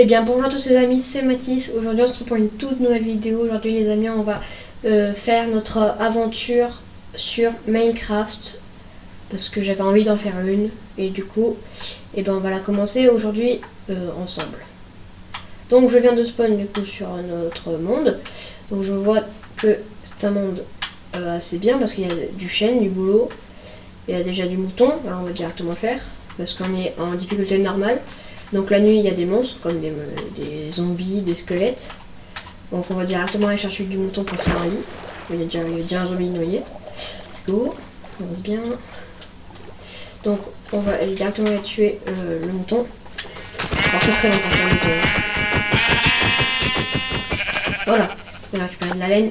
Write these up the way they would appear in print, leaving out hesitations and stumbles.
Eh bien bonjour à tous les amis, c'est Mathis. Aujourd'hui on se retrouve pour une toute nouvelle vidéo. Aujourd'hui les amis, on va faire notre aventure sur Minecraft parce que j'avais envie d'en faire une et du coup on va la commencer aujourd'hui ensemble. Donc je viens de spawn du coup sur notre monde. Donc je vois que c'est un monde assez bien parce qu'il y a du chêne, du boulot, il y a déjà du mouton. Alors on va directement le faire parce qu'on est en difficulté normale. Donc la nuit il y a des monstres comme des zombies, des squelettes. Donc on va directement aller chercher du mouton pour faire un lit. Il y a déjà un zombie noyé. Let's go, on avance bien. Donc on va aller directement aller tuer le mouton. Alors c'est très longtemps le mouton. Voilà, on a récupéré de la laine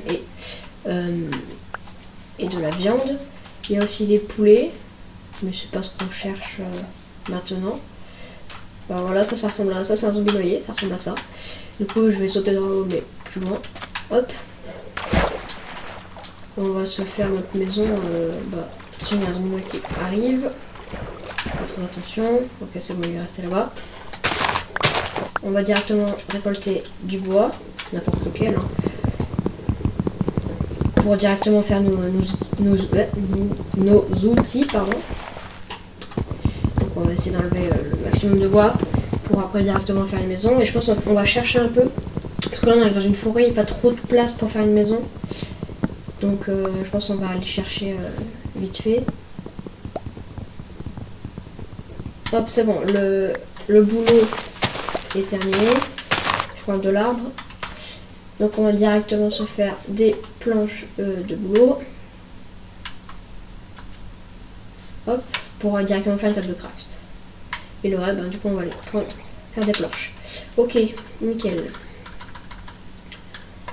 et de la viande. Il y a aussi des poulets, mais c'est pas ce qu'on cherche maintenant. Bah voilà, ça ressemble à ça, c'est un zombie noyé, ça ressemble à ça. Du coup, je vais sauter dans l'eau, mais plus loin. Hop. On va se faire notre maison. Attention, il y a un zombie noyé qui arrive. Faut très attention. Ok, c'est bon, il est resté là-bas. On va directement récolter du bois, n'importe lequel, hein, pour directement faire nos outils, pardon. On va essayer d'enlever le maximum de bois pour après directement faire une maison. Et je pense qu'on va chercher un peu. Parce que là on est dans une forêt, il n'y a pas trop de place pour faire une maison. Donc je pense qu'on va aller chercher vite fait. Hop, c'est bon, le boulot est terminé. Je prends de l'arbre. Donc on va directement se faire des planches de boulot. Hop. Pour directement faire une table de craft. Et le reste, du coup on va aller prendre, faire des planches. Ok, nickel.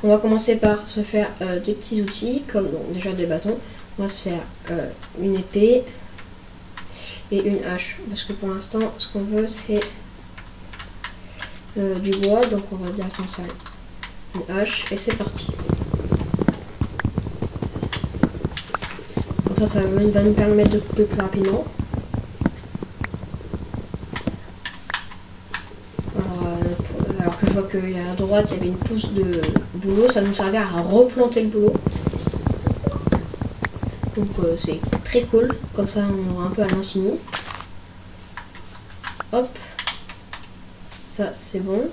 On va commencer par se faire des petits outils, comme déjà des bâtons. On va se faire une épée et une hache. Parce que pour l'instant, ce qu'on veut c'est du bois. Donc on va directement se faire une hache et c'est parti. Comme ça va nous permettre de couper plus rapidement. Alors que je vois qu'il y a à droite, il y avait une pousse de boulot, ça nous servir à replanter le boulot. Donc c'est très cool, comme ça on aura un peu à l'infini. Hop, ça c'est bon.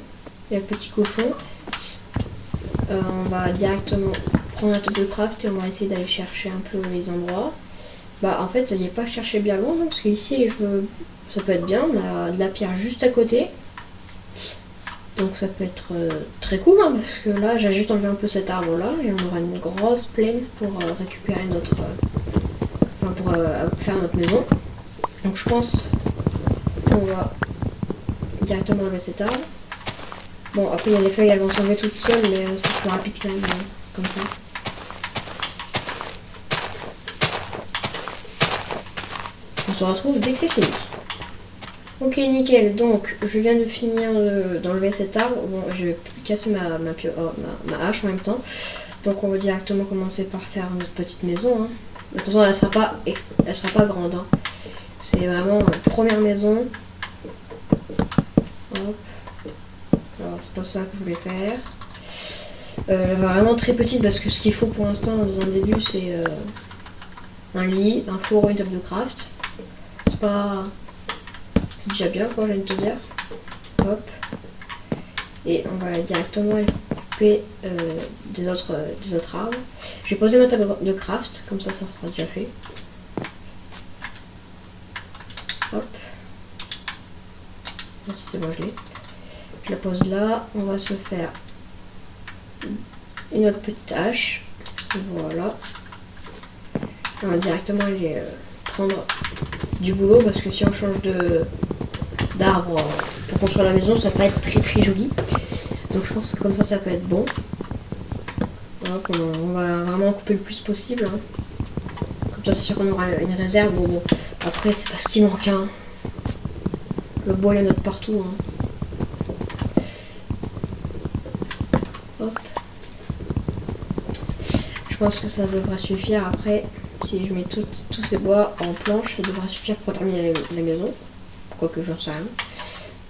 Il y a le petit cochon. On va directement prendre la table de craft et on va essayer d'aller chercher un peu les endroits. En fait, il n'y a pas à chercher bien loin, hein, parce qu'ici, ça peut être bien, on a de la pierre juste à côté. Donc ça peut être très cool, hein, parce que là, j'ai juste enlevé un peu cet arbre-là, et on aura une grosse plaine pour récupérer pour faire notre maison. Donc je pense qu'on va directement enlever cet arbre. Bon, après, il y a les feuilles, elles vont s'enlever toutes seules, mais c'est plus rapide quand même, comme ça. On se retrouve dès que c'est fini. Ok, nickel. Donc, je viens de finir d'enlever cet arbre. Bon, je vais casser ma hache en même temps. Donc, on va directement commencer par faire notre petite maison. Hein. De toute façon, elle sera pas grande. Hein. C'est vraiment une première maison. Hop. Alors, c'est pas ça que je voulais faire. Elle va vraiment très petite parce que ce qu'il faut pour l'instant dans un début, c'est un lit, un four et une table de craft. C'est déjà bien, quoi, j'ai envie de te dire. Hop. Et on va directement couper des autres arbres. Je vais poser ma table de craft, comme ça sera déjà fait. Hop. C'est bon, je l'ai. Je la pose là. On va se faire une autre petite hache. Voilà. On va directement aller prendre du boulot parce que si on change d'arbre pour construire la maison, ça va pas être très très joli. Donc je pense que comme ça peut être bon. Voilà, on va vraiment couper le plus possible. Hein. Comme ça c'est sûr qu'on aura une réserve. Bon. Après c'est pas ce qui manque. Hein. Le bois il y en a de partout. Hein. Hop. Je pense que ça devrait suffire après. Si je mets tous ces bois en planche, ça devrait suffire pour terminer la maison. Quoique j'en sais rien.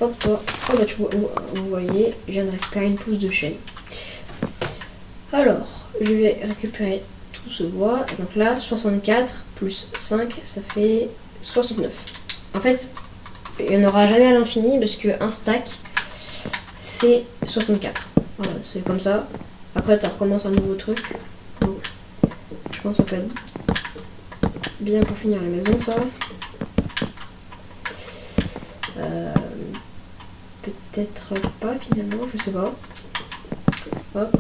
Hop, oh bah vous voyez, je viens de récupérer une pousse de chêne. Alors, je vais récupérer tout ce bois. Donc là, 64 plus 5, ça fait 69. En fait, il n'y en aura jamais à l'infini parce que un stack, c'est 64. Voilà, c'est comme ça. Après, tu recommences un nouveau truc. Donc, je pense que ça peut être bien pour finir la maison, ça. Peut-être pas finalement, je sais pas. Hop.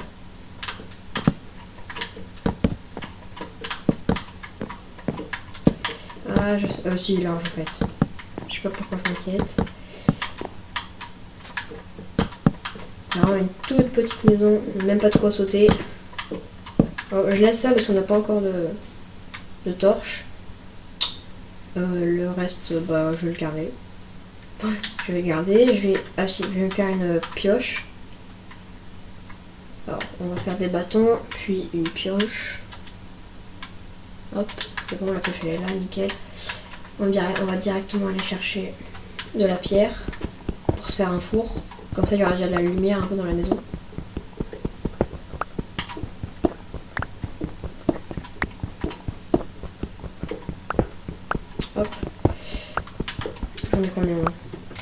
Ah, je sais. Si, large en fait. Je sais pas pourquoi je m'inquiète. C'est vraiment une toute petite maison, même pas de quoi sauter. Oh, je laisse ça parce qu'on n'a pas encore de torche. Le reste, bah, je vais le garder. Je vais garder. Je vais me faire une pioche. Alors, on va faire des bâtons, puis une pioche. Hop, c'est bon, la pioche elle est là, nickel. On va directement aller chercher de la pierre pour se faire un four. Comme ça, il y aura déjà de la lumière un peu dans la maison. Hop. J'en ai combien?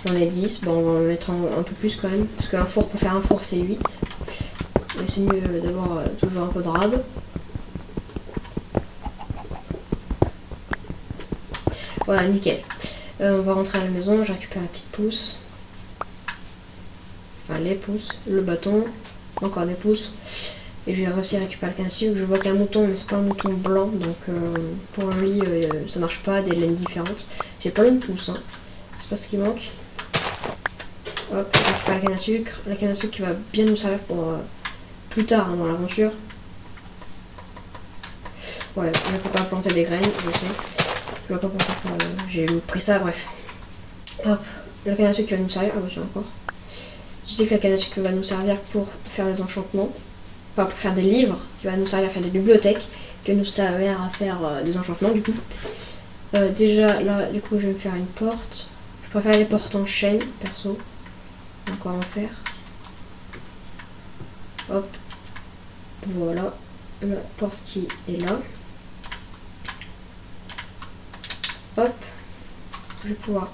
J'en ai 10. Bon, on va en mettre un peu plus quand même. Parce qu'un four, pour faire un four, c'est 8. Mais c'est mieux d'avoir toujours un peu de rab. Voilà, nickel. On va rentrer à la maison. Je récupère la petite pousse. Enfin, les pousses. Le bâton. Encore des pousses. Et je vais aussi récupérer le canne à sucre. Je vois qu'il y a un mouton, mais c'est pas un mouton blanc. Donc pour le lit, ça marche pas. Des laines différentes. J'ai pas une pousse. Hein. C'est pas ce qui manque. Hop, je récupère la canne à sucre. La canne à sucre qui va bien nous servir pour plus tard hein, dans l'aventure. Ouais, je peux pas planter des graines, je sais. Je vois pas pourquoi ça. J'ai pris ça, bref. Hop, la canne à sucre qui va nous servir. Ah bah tiens encore. Je sais que la canne à sucre va nous servir pour faire des enchantements. Enfin, pour faire des livres, qui va nous servir à faire des bibliothèques, qui va nous servir à faire des enchantements du coup. Déjà là, du coup, je vais me faire une porte. Je préfère les portes en chaîne, perso. On va encore en faire. Hop. Voilà. La porte qui est là. Hop. Je vais pouvoir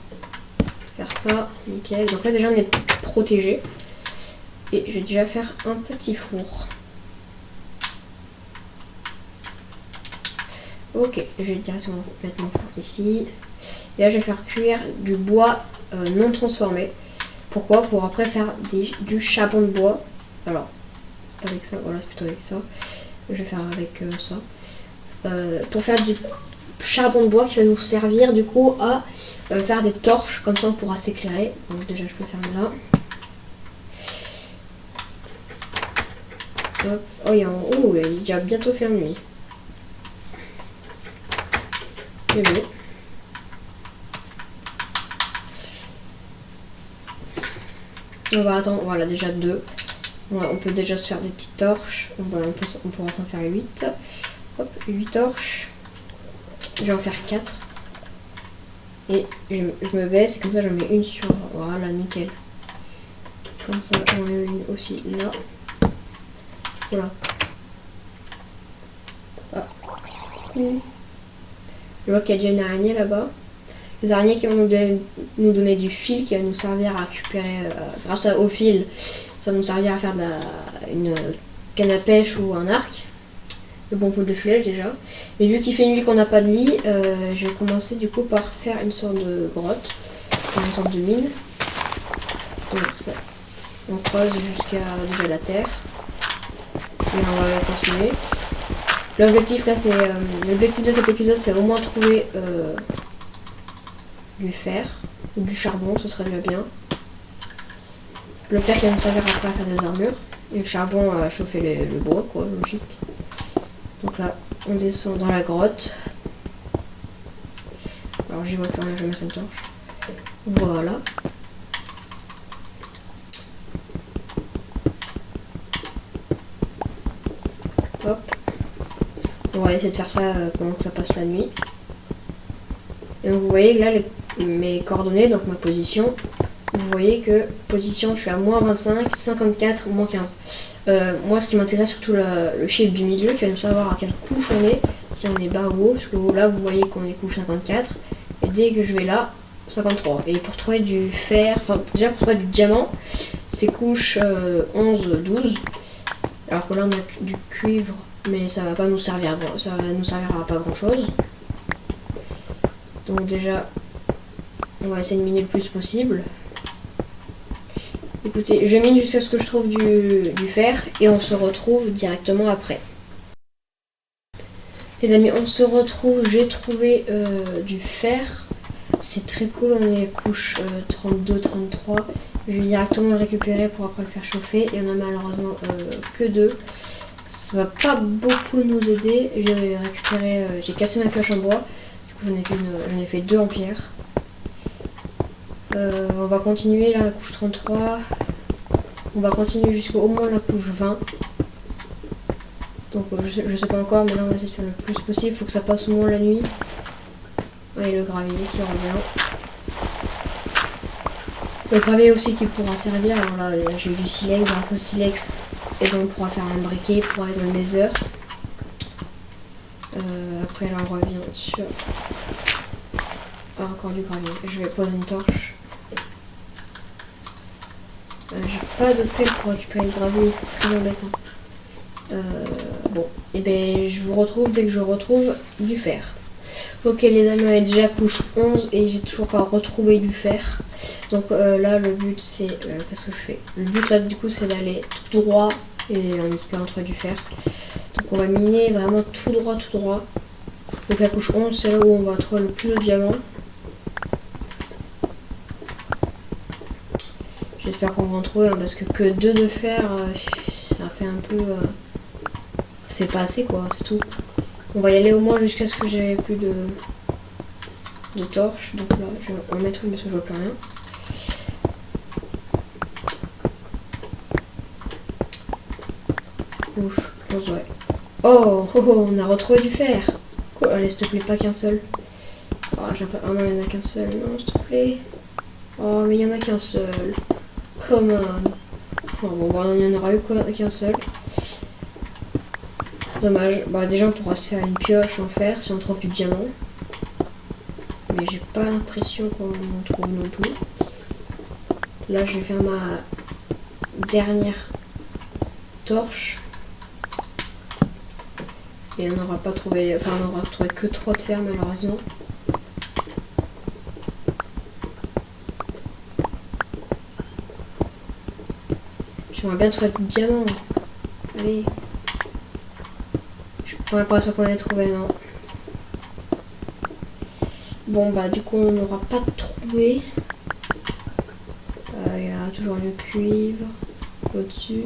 faire ça. Nickel. Donc là, déjà, on est protégé. Et je vais déjà faire un petit four. Ok, je vais directement mettre mon four ici. Et là, je vais faire cuire du bois non transformé. Pourquoi? Pour après faire du charbon de bois. Alors, c'est pas avec ça, voilà, c'est plutôt avec ça. Je vais faire avec ça. Pour faire du charbon de bois qui va nous servir du coup à faire des torches. Comme ça, on pourra s'éclairer. Donc déjà, je peux faire là. Hop. Oh, il est déjà bientôt fait nuit. Et bon. On va attendre, voilà déjà 2. Voilà, on peut déjà se faire des petites torches. On pourra s'en faire 8. Hop, 8 torches. Je vais en faire 4. Et je me baisse et comme ça j'en mets une sur. Voilà, nickel. Comme ça j'en mets une aussi là. Voilà. Ah. Je vois qu'il y a déjà une araignée là-bas. Les araignées qui vont nous donner du fil qui va nous servir à récupérer, grâce au fil, ça va nous servir à faire une canne à pêche ou un arc. Mais bon, il faut des flèches déjà. Mais vu qu'il fait nuit qu'on n'a pas de lit, je vais commencer du coup par faire une sorte de grotte, une sorte de mine. Donc ça, on creuse jusqu'à déjà la terre. Et on va continuer. L'objectif là, l'objectif de cet épisode, c'est au moins trouver du fer ou du charbon, ce serait déjà bien. Le fer qui va nous servir après à faire des armures. Et le charbon à chauffer le bois, quoi, logique. Donc là, on descend dans la grotte. Alors j'y vois plus rien, je vais mettre une torche. Voilà. Hop. On va essayer de faire ça pendant que ça passe la nuit. Et donc vous voyez que là, mes coordonnées, donc ma position, vous voyez que position, je suis à moins 25, 54, moins 15. Moi, ce qui m'intéresse surtout le chiffre du milieu, qui va nous savoir à quelle couche on est, si on est bas ou haut, parce que là, vous voyez qu'on est couche 54. Et dès que je vais là, 53. Et pour trouver du fer, enfin déjà pour trouver du diamant, c'est couche 11, 12. Alors que là, on a du cuivre, mais ça va pas nous servir, ça nous servira à pas grand chose. Donc déjà, on va essayer de miner le plus possible. Écoutez, je mine jusqu'à ce que je trouve du fer et on se retrouve directement après. Les amis, on se retrouve, j'ai trouvé du fer. C'est très cool, on est couche 32, 33. Je vais directement le récupérer pour après le faire chauffer. Il y en a malheureusement que 2. Ça va pas beaucoup nous aider. J'ai récupéré, j'ai cassé ma pioche en bois. Du coup j'en ai fait 2 en pierre. On va continuer la couche 33. On va continuer jusqu'au moins la couche 20. Donc je sais pas encore, mais là on va essayer de faire le plus possible. Il faut que ça passe au moins la nuit. Et le gravier qui revient. Le gravier aussi qui pourra servir. Alors là j'ai eu du silex, grâce au silex. Et donc on pourra faire un briquet pour aller dans le nether. Après là on revient sur... Ah, encore du gravier. Je vais poser une torche. J'ai pas de pelle pour récupérer le gravier, c'est très embêtant. Bon, et ben je vous retrouve dès que je retrouve du fer. Ok les amis, on est déjà couche 11 et j'ai toujours pas retrouvé du fer. Donc là le but c'est... qu'est-ce que je fais? Le but là du coup c'est d'aller tout droit et en espérant trouver du fer. Donc on va miner vraiment tout droit, tout droit. Donc la couche 11 c'est là où on va trouver le plus de diamants. J'espère qu'on va en trouver hein, parce que 2 de fer, ça fait un peu... c'est pas assez quoi, c'est tout. On va y aller au moins jusqu'à ce que j'ai plus de torches. Donc là, je vais en mettre une parce que je vois plus rien. Couche 11, ouais. Oh, on a retrouvé du fer. Cool, allez, s'il te plaît, pas qu'un seul. Oh, oh non, il n'y en a qu'un seul. Non, s'il te plaît. Oh, mais il y en a qu'un seul. Come on. Oh, bon, bah, il n'y en aura eu qu'un seul. Dommage. Bah, déjà, on pourra se faire une pioche en fer si on trouve du diamant. Mais j'ai pas l'impression qu'on en trouve non plus. Là, je vais faire ma dernière torche. Et on n'aura pas trouvé... Enfin, on n'aura trouvé que 3 de fer, malheureusement. J'aimerais bien trouver plus de diamants. Allez. J'ai pas l'impression qu'on ait trouvé, non. Bon, bah, du coup, on n'aura pas trouvé. Il y a toujours le cuivre au-dessus.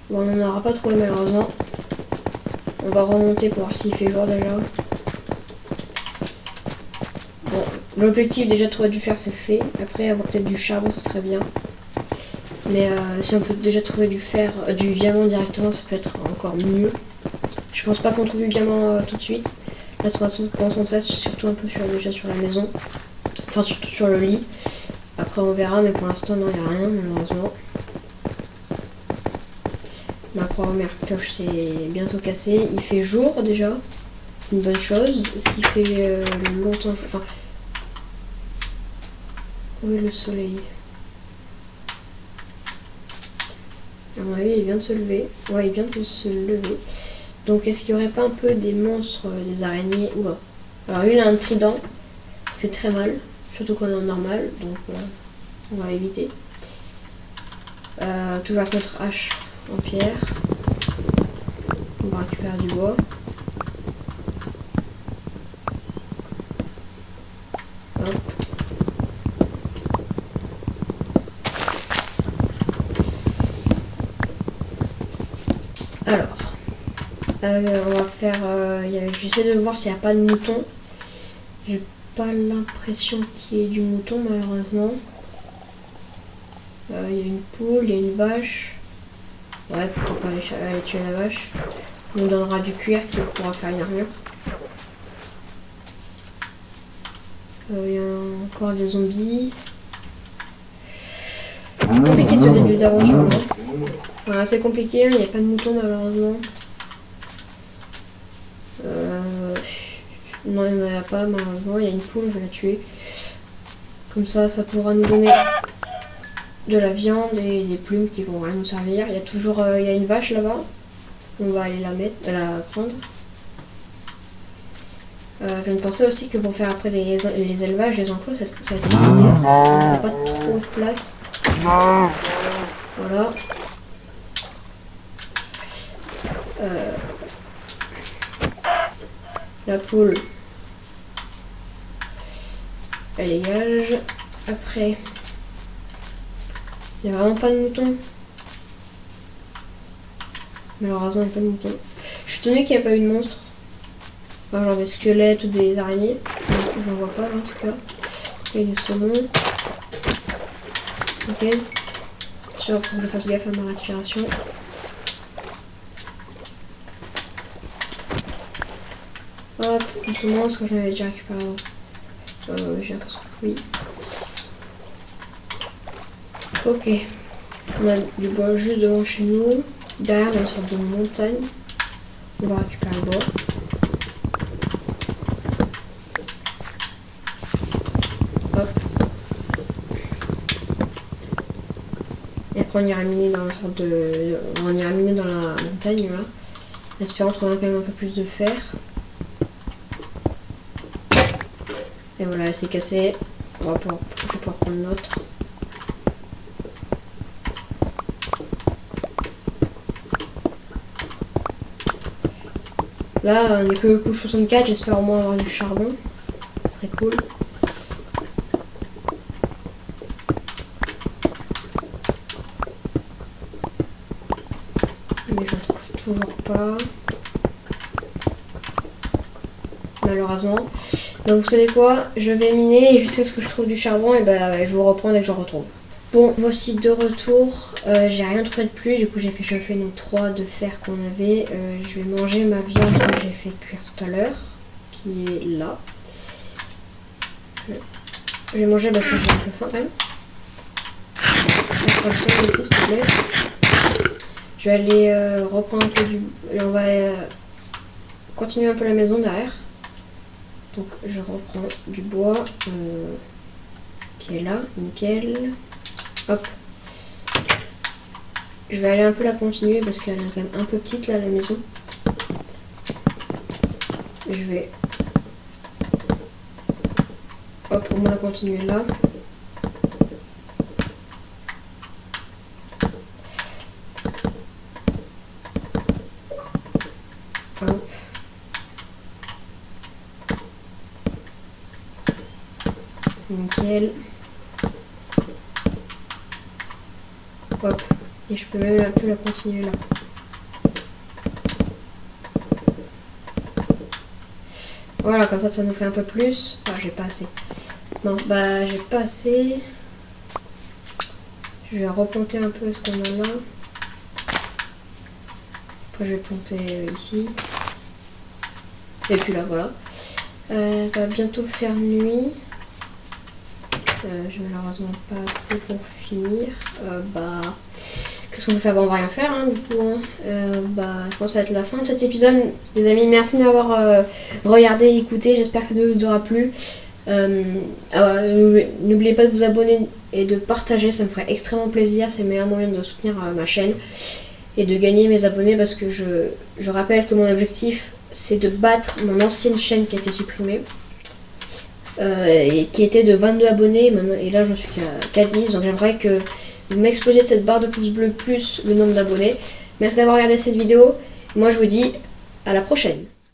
Bon, on n'aura pas trouvé, malheureusement. On va remonter pour voir s'il fait jour déjà. Bon, l'objectif déjà de trouver du fer, c'est fait. Après, avoir peut-être du charbon, ce serait bien. Mais si on peut déjà trouver du fer, du diamant directement, ça peut être encore mieux. Je pense pas qu'on trouve du diamant tout de suite. Là, on va se concentrer surtout un peu déjà sur la maison. Enfin, surtout sur le lit. Après, on verra, mais pour l'instant, non, il n'y a rien, malheureusement. Ma première pioche s'est bientôt cassée. Il fait jour déjà. C'est une bonne chose. Ce qui fait longtemps... Enfin... Où est le soleil? À mon avis, il vient de se lever. Ouais, il vient de se lever. Donc, est-ce qu'il n'y aurait pas un peu des monstres, des araignées? Oula. Alors, lui, il a un trident. Ça fait très mal. Surtout qu'on est en normal. Donc, on va éviter. Toujours avec notre hache en pierre. On va récupérer du bois. Hop. Alors, on va faire... j'essaie de voir s'il n'y a pas de mouton. J'ai pas l'impression qu'il y ait du mouton, malheureusement. Il y a une poule, il y a une vache. Ouais, pourquoi pas aller tuer la vache. On nous donnera du cuir qui pourra faire une armure. Il y a encore des zombies. Compliqué ce début d'aventure, hein. Enfin, assez compliqué, il n'y a pas de moutons malheureusement. Non, il n'y en a pas malheureusement, il y a une poule, je vais la tuer. Comme ça pourra nous donner de la viande et des plumes qui vont rien nous servir. Il y a toujours il y a une vache là-bas. On va aller la prendre. Je viens de penser aussi que pour faire après les élevages, les enclos, ça va être compliqué. Il n'y a pas trop de place. Voilà. La poule, elle dégage. Après, il n'y a vraiment pas de moutons. Malheureusement, il n'y a pas de moutons. Je suis étonnée qu'il n'y ait pas eu de monstres. Enfin, genre des squelettes ou des araignées. J'en vois pas là, en tout cas. Il y a du saumon. Ok. C'est sûr, il faut que je fasse gaffe à ma respiration. Hop, du saumon, est-ce que je l'avais déjà récupéré avant? J'ai l'impression que oui. Ok. On a du bois juste devant chez nous. Derrière, il y a une sorte de montagne. On va récupérer le bois. Hop. Et après, on ira miner dans une sorte de... On ira miner dans la montagne, là. En espérant trouver quand même un peu plus de fer. Et voilà, elle s'est cassée. Je vais pouvoir prendre l'autre. Là, on n'est que couche 64, j'espère au moins avoir du charbon. Ce serait cool. Mais je ne trouve toujours pas. Malheureusement. Donc vous savez quoi, je vais miner et jusqu'à ce que je trouve du charbon et ben je vous reprends dès que j'en retrouve. Bon, voici de retour. J'ai rien trouvé de plus, du coup j'ai fait chauffer nos 3 de fer qu'on avait. Je vais manger ma viande que j'ai fait cuire tout à l'heure, qui est là. Je vais manger parce que j'ai un peu faim quand même. Laisse-moi le son, s'il te plaît. Je vais aller reprendre un peu du... Et on va continuer un peu la maison derrière. Donc je reprends du bois qui est là, nickel. Hop. Je vais aller un peu la continuer parce qu'elle est quand même un peu petite là la maison. Je vais hop, on va la continuer là. Hop. Nickel. Hop. Et je peux même un peu la continuer là. Voilà, comme ça nous fait un peu plus. Ah, j'ai pas assez. Non, bah j'ai pas assez. Je vais replanter un peu ce qu'on a là. Après je vais planter ici. Et puis là, voilà. Va bientôt faire nuit. J'ai malheureusement pas assez pour finir. Qu'est-ce qu'on peut faire? Bon, on va rien faire hein, du coup. Hein. Je pense que ça va être la fin de cet épisode. Les amis, merci de m'avoir regardé et écouté. J'espère que ça vous aura plu. N'oubliez pas de vous abonner et de partager, ça me ferait extrêmement plaisir. C'est le meilleur moyen de soutenir ma chaîne et de gagner mes abonnés parce que je rappelle que mon objectif c'est de battre mon ancienne chaîne qui a été supprimée. Et qui était de 22 abonnés et là j'en suis qu'à 10, donc j'aimerais que vous m'explosiez cette barre de pouces bleus plus le nombre d'abonnés. Merci d'avoir regardé cette vidéo, moi je vous dis à la prochaine.